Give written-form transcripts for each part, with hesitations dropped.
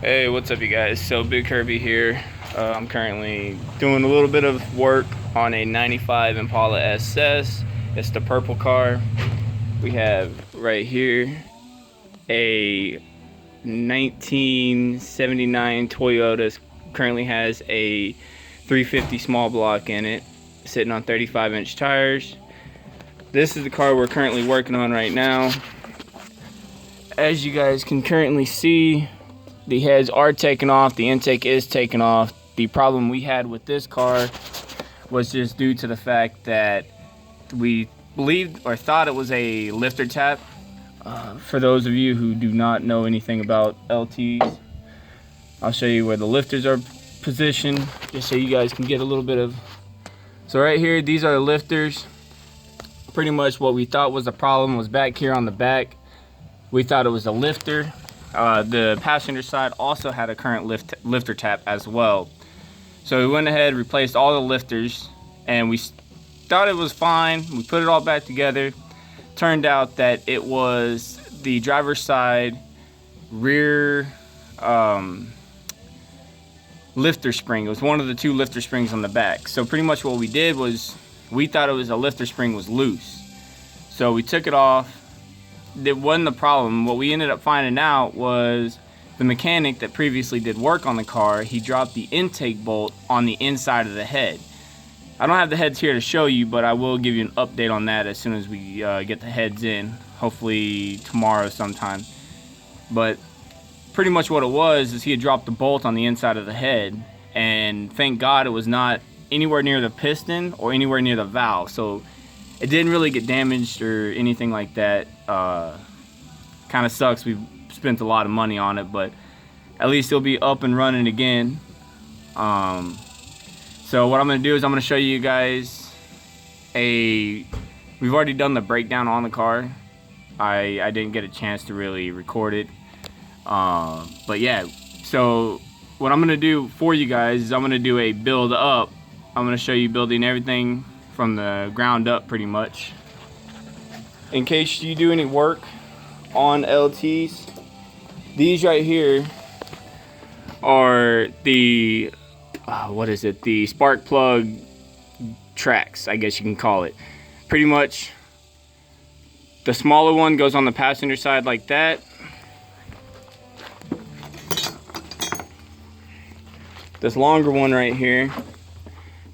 Hey, what's up you guys? So Big Kirby here. I'm currently doing a little bit of work on a 95 Impala SS. It's the purple car. We have right here a 1979 Toyota. Currently has a 350 small block in it, sitting on 35-inch tires. This is the car we're currently working on right now. As you guys can currently see, the heads are taken off, the intake is taken off. The problem we had with this car was just due to the fact that we believed or thought it was a lifter tap. For those of you who do not know anything about LTs, I'll show you where the lifters are positioned, just so you guys can get a little bit of... So right here, these are the lifters. Pretty much what we thought was the problem was back here on the back. We thought it was a lifter. The passenger side also had a current lifter tap as well. So we went ahead, replaced all the lifters, and we thought it was fine. We put it all back together. Turned out that it was the driver's side rear lifter spring. It was one of the two lifter springs on the back. So pretty much what we did was we thought it was a lifter spring was loose. So we took it off. That wasn't the problem. What we ended up finding out was the mechanic that previously did work on the car, he dropped the intake bolt on the inside of the head. I don't have the heads here to show you, but I will give you an update on that as soon as we get the heads in, hopefully tomorrow sometime. But pretty much what it was is he had dropped the bolt on the inside of the head, and thank God it was not anywhere near the piston or anywhere near the valve, so it didn't really get damaged or anything like that. Kind of sucks. We've spent a lot of money on it, but at least it'll be up and running again. So what I'm going to do is I'm going to show you guys we've already done the breakdown on the car. I didn't get a chance to really record it. But yeah, so what I'm going to do for you guys is I'm going to do a build up. I'm going to show you building everything from the ground up pretty much. In case you do any work on LTs, these right here are the the spark plug tracks, I guess you can call it. Pretty much the smaller one goes on the passenger side like that. This longer one right here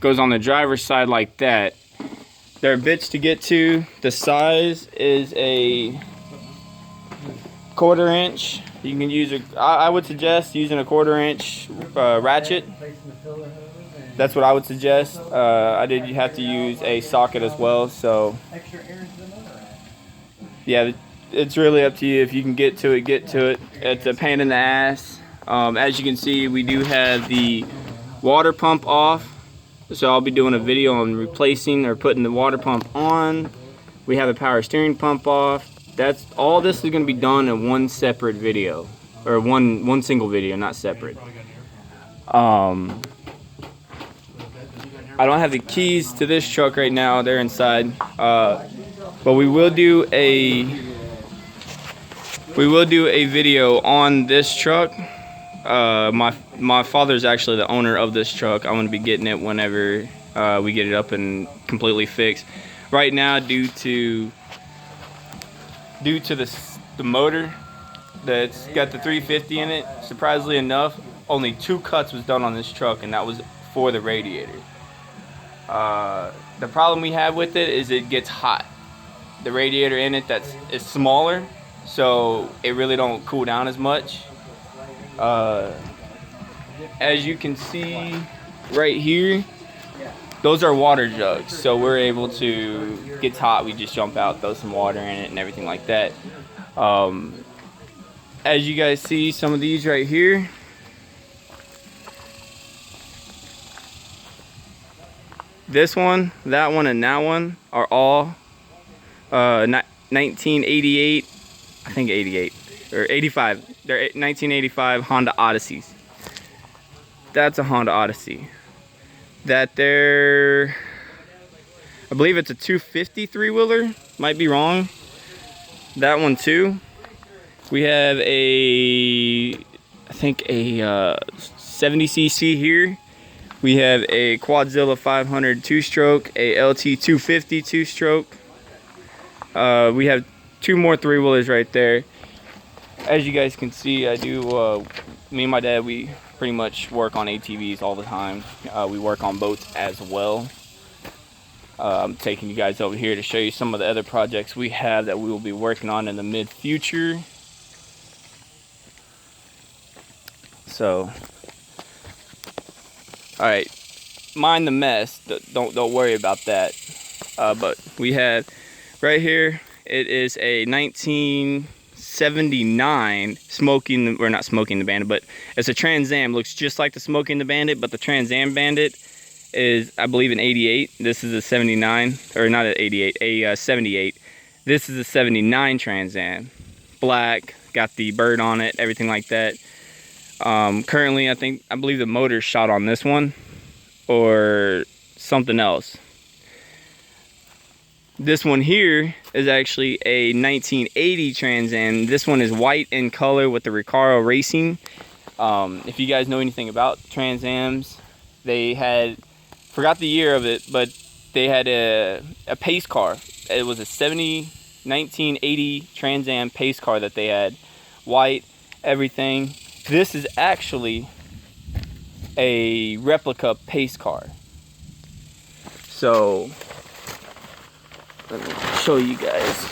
goes on the driver's side like that. There are bits to get to. The size is a 1/4 inch. You can use I would suggest using a 1/4 inch ratchet. That's what I would suggest. You have to use a socket as well. So yeah, it's really up to you. If you can get to it, get to it. It's a pain in the ass. As you can see, we do have the water pump off. So I'll be doing a video on replacing or putting the water pump on. We have the power steering pump off. That's all. This is going to be done in one separate video, or one single video, not separate. I don't have the keys to this truck right now. They're inside. But we will do a video on this truck. My father's actually the owner of this truck. I'm gonna be getting it whenever we get it up and completely fixed. Right now, due to the motor that's got the 350 in it, surprisingly enough, only 2 cuts was done on this truck, and that was for the radiator. The problem we have with it is it gets hot. The radiator in it is smaller, so it really don't cool down as much. As you can see right here, those are water jugs, so we're able to, gets hot, we just jump out, throw some water in it and everything like that. As you guys see, some of these right here, this one, that one, and that one are all 1988, I think 88 or 85. They're 1985 Honda Odysseys. That's a Honda Odyssey. That there, I believe it's a 250 three-wheeler. Might be wrong. That one too. We have a, I think a 70cc here. We have a Quadzilla 500 two-stroke, a LT 250 two-stroke. We have 2 more 3-wheelers right there. As you guys can see, I do, me and my dad, we pretty much work on ATVs all the time. We work on boats as well. I'm taking you guys over here to show you some of the other projects we have that we will be working on in the mid-future. So, alright, mind the mess, don't worry about that. But we have right here, it is a 1979 not Smoking the Bandit, but it's a Trans Am. Looks just like the Smoking the Bandit, but the Trans Am Bandit is, I believe, an 88. This is a 79, or not an 88, a 78. This is a 79 Trans Am. Black, got the bird on it, everything like that. Currently, I believe the motor's shot on this one, or something else. This one here is actually a 1980 Trans Am. This one is white in color with the Recaro Racing. If you guys know anything about Trans Ams, they had, forgot the year of it, but they had a pace car. It was a 1980 Trans Am pace car that they had. White, everything. This is actually a replica pace car. So, let me show you guys.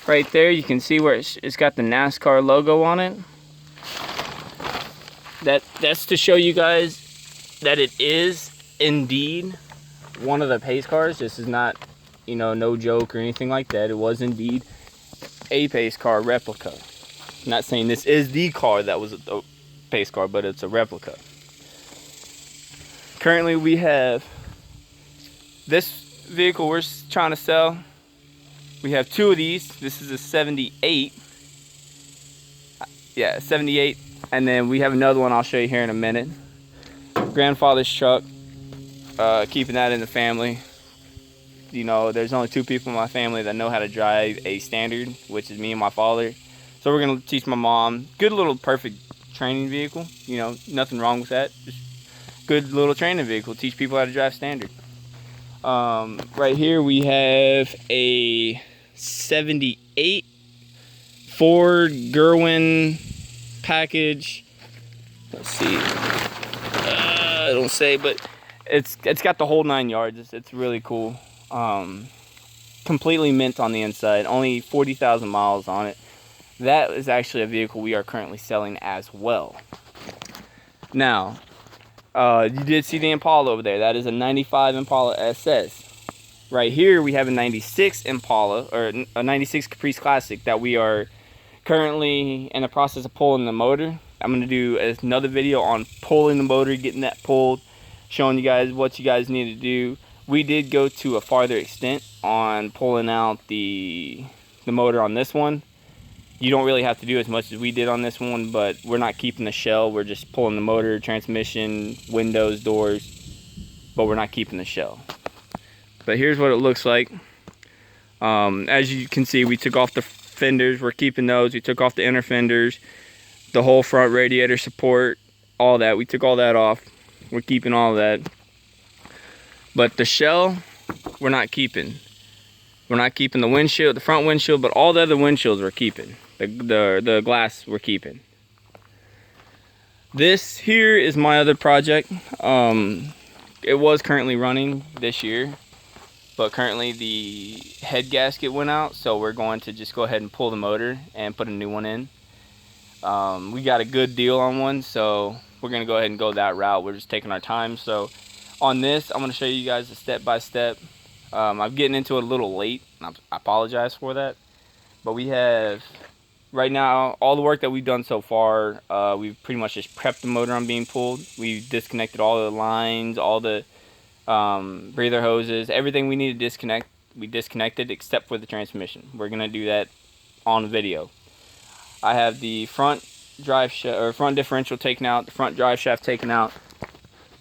Right there, you can see where it's got the NASCAR logo on it. That's to show you guys that it is indeed one of the pace cars. This is not, you know, no joke or anything like that. It was indeed a pace car replica. I'm not saying this is the car that was a pace car, but it's a replica. Currently, we have this vehicle we're trying to sell. We have 2 of these. This is a 78. Yeah, 78. And then we have another one I'll show you here in a minute. Grandfather's truck. Keeping that in the family. You know, there's only 2 people in my family that know how to drive a standard, which is me and my father. So we're going to teach my mom. Good little perfect training vehicle. You know, nothing wrong with that. Just good little training vehicle. Teach people how to drive standard. Right here we have a 78 Ford Gerwin package. Let's see. I don't say, but it's got the whole 9 yards. It's really cool. Completely mint on the inside. Only 40,000 miles on it. That is actually a vehicle we are currently selling as well. Now, you did see the Impala over there. That is a 95 Impala SS. Right here, we have a 96 Impala, or a 96 Caprice Classic that we are currently in the process of pulling the motor. I'm going to do another video on pulling the motor, getting that pulled, showing you guys what you guys need to do. We did go to a farther extent on pulling out the motor on this one. You don't really have to do as much as we did on this one, but we're not keeping the shell. We're just pulling the motor, transmission, windows, doors, but we're not keeping the shell. But here's what it looks like. As you can see, we took off the fenders. We're keeping those. We took off the inner fenders, the whole front radiator support, all that. We took all that off. We're keeping all of that. But the shell, we're not keeping. We're not keeping the windshield, the front windshield, but all the other windshields we're keeping. The glass we're keeping. This here is my other project. It was currently running this year, but currently the head gasket went out, so we're going to just go ahead and pull the motor and put a new one in. We got a good deal on one, so we're going to go ahead and go that route. We're just taking our time. So on this, I'm going to show you guys the step-by-step. I'm getting into it a little late. I apologize for that. But we have, right now, all the work that we've done so far, we've pretty much just prepped the motor on being pulled. We've disconnected all the lines, all the breather hoses, everything we need to disconnect, we disconnected except for the transmission. We're going to do that on video. I have the front drive front differential taken out, the front drive shaft taken out.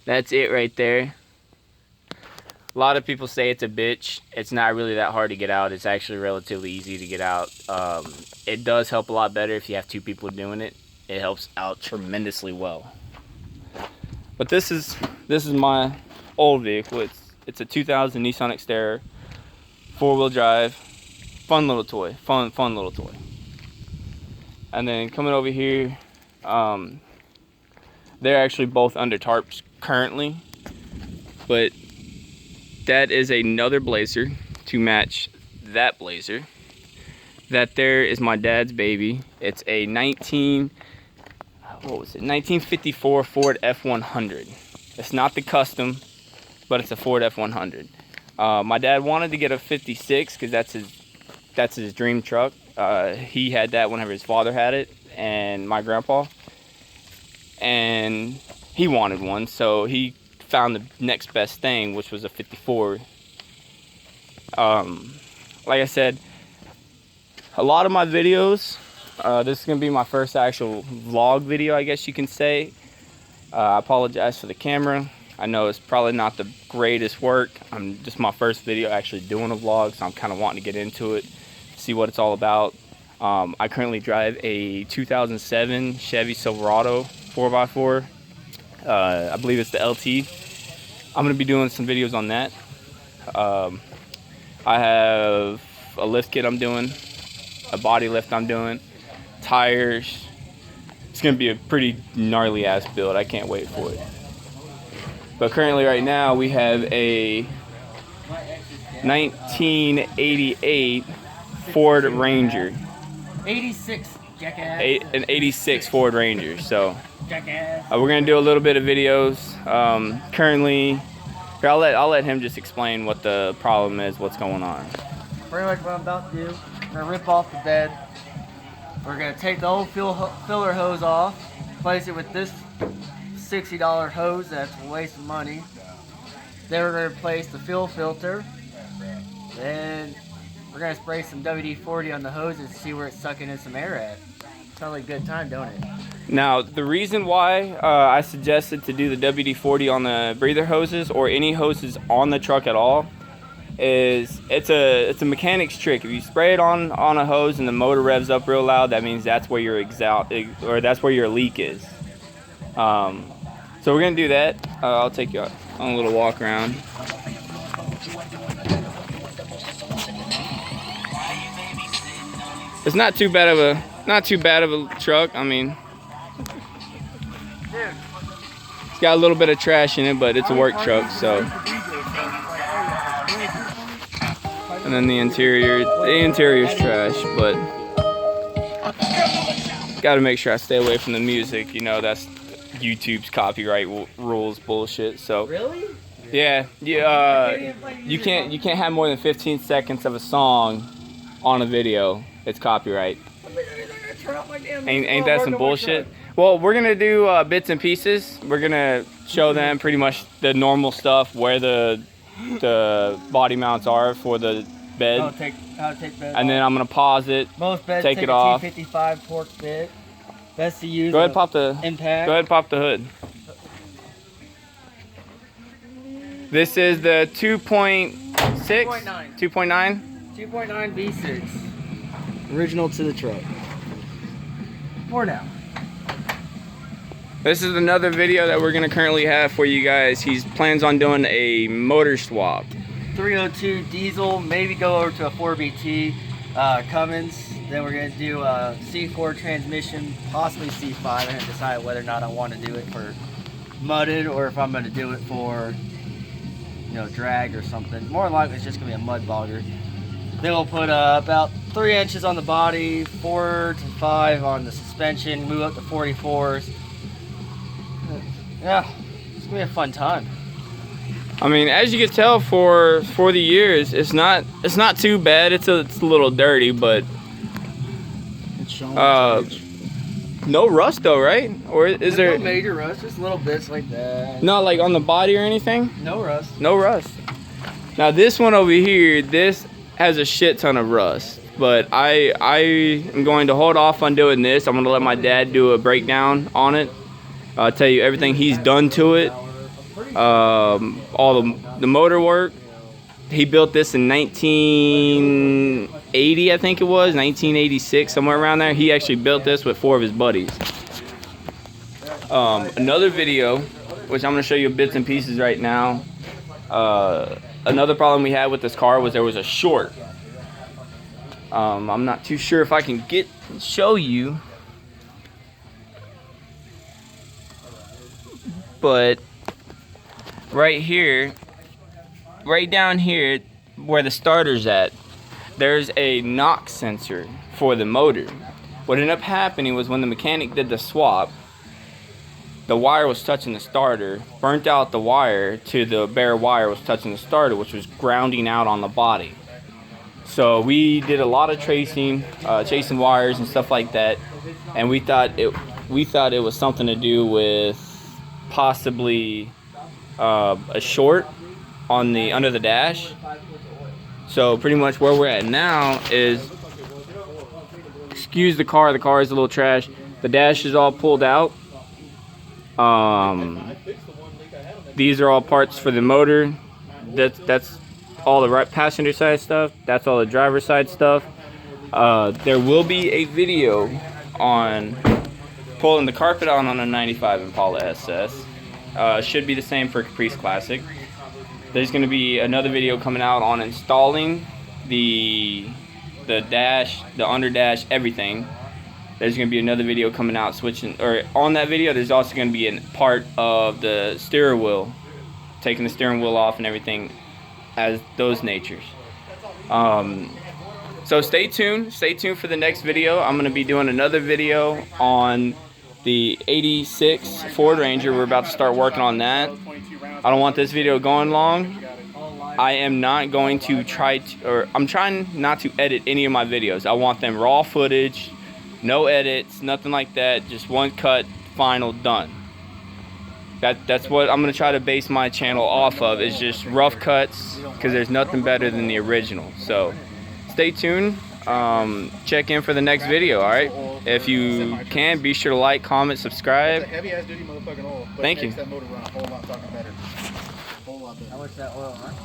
That's it right there. A lot of people say it's a bitch. It's not really that hard to get out. It's actually relatively easy to get out. It does help a lot better if you have 2 people doing it. it helps out tremendously well. But this is my old vehicle. It's a 2000 Nissan Xterra, 4-wheel drive, fun little toy, fun little toy. And then coming over here, they're actually both under tarps currently, but that is another Blazer to match that Blazer. That there is my dad's baby. It's a 1954 Ford F100. It's not the custom, but it's a Ford F100. My dad wanted to get a 56 because that's his dream truck. He had that whenever his father had it, and my grandpa. And he wanted one, so he found the next best thing, which was a 54. Like I said, a lot of my videos, this is gonna be my first actual vlog video, I guess you can say. I apologize for the camera. I know it's probably not the greatest work. I'm just my first video actually doing a vlog, so I'm kind of wanting to get into it, see what it's all about. I currently drive a 2007 Chevy Silverado 4x4. I believe it's the LT. I'm gonna be doing some videos on that. I have a lift kit I'm doing, a body lift I'm doing, tires. It's gonna be a pretty gnarly ass build. I can't wait for it. But currently right now we have a 1988 Ford Ranger. 86, jackass. An 86 Ford Ranger. So Jackass. we're gonna do a little bit of videos. Currently, here, I'll let him just explain what the problem is, what's going on. Pretty much what I'm about to do. We're gonna rip off the bed. We're gonna take the old filler hose off, replace it with this $60 hose that's a waste of money. Then we're gonna replace the fuel filter. Then we're gonna spray some WD-40 on the hoses to see where it's sucking in some air at. Sounds like a good time, don't it? Now, the reason why I suggested to do the WD-40 on the breather hoses or any hoses on the truck at all is it's a mechanic's trick. If you spray it on a hose and the motor revs up real loud, that means that's where your that's where your leak is. So we're gonna do that. I'll take you on a little walk around. It's not too bad of a truck. I mean, it's got a little bit of trash in it, but it's a work truck. So, and then the interior's trash, but got to make sure I stay away from the music. You know, that's YouTube's copyright rules bullshit. So Really? yeah, you can't have more than 15 seconds of a song on a video. It's copyright. Ain't that some bullshit? Well, we're gonna do bits and pieces. We're gonna show them pretty much the normal stuff, where the body mounts are for the bed. How to take bed and then I'm gonna pause it. Most beds take it off. A T55 torque bit. Best to use. Go ahead, pop the impact. Go ahead, pop the hood. This is the 2.6, 2.9, 2.9 V6. Original to the truck. For now. This is another video that we're gonna currently have for you guys. He plans on doing a motor swap. 302 diesel, maybe go over to a 4BT Cummins. Then we're gonna do a C4 transmission, possibly C5. I haven't decided whether or not I want to do it for mudded or if I'm gonna do it for, you know, drag or something. More than likely, it's just gonna be a mud bogger. Then we'll put about 3 inches on the body, 4 to 5 on the suspension, move up to 44s. Yeah, it's gonna be a fun time. I mean, as you can tell, for the years, it's not too bad. It's a little dirty, but It's showing no rust though, right? Or is there no major rust? Just little bits like that. not like on the body or anything? No rust. No rust. Now this one over here, this has a shit ton of rust, but I am going to hold off on doing this. I'm going to let my dad do a breakdown on it. I'll tell you everything he's done to it, all the motor work. He built this in 1980, I think it was, 1986, somewhere around there. He actually built this with 4 of his buddies. Another video, which I'm going to show you bits and pieces right now. Another problem we had with this car was there was a short. I'm not too sure if I can show you, but right here, right down here where the starter's at, there's a knock sensor for the motor. What ended up happening was when the mechanic did the swap, the wire was touching the starter, burnt out the wire to the bare wire was touching the starter, which was grounding out on the body. So we did a lot of chasing wires and stuff like that, and we thought it was something to do with possibly a short on the under the dash. So pretty much where we're at now is, excuse the car is a little trash. The dash is all pulled out. These are all parts for the motor. That's all the right passenger side stuff. That's all the driver side stuff. There will be a video on pulling the carpet on a 95 Impala SS. Should be the same for Caprice Classic. There's going to be another video coming out on installing the dash, the under dash, everything. There's going to be another video coming out on that video. There's also going to be a part of the steering wheel, taking the steering wheel off and everything, as those natures. So stay tuned for the next video. I'm going to be doing another video on the 86 Ford Ranger. We're about to start working on that. I don't want this video going long. I am not going to I'm trying not to edit any of my videos. I want them raw footage, no edits, nothing like that, just one cut, final, done. That's what I'm going to try to base my channel off of, is just rough cuts, because there's nothing better than the original. So stay tuned. Check in for the next video, alright? If you can, be sure to like, comment, subscribe. It's a heavy ass duty motherfucking oil. Thank you. Makes that motor run a whole lot fucking better. How much that oil, huh?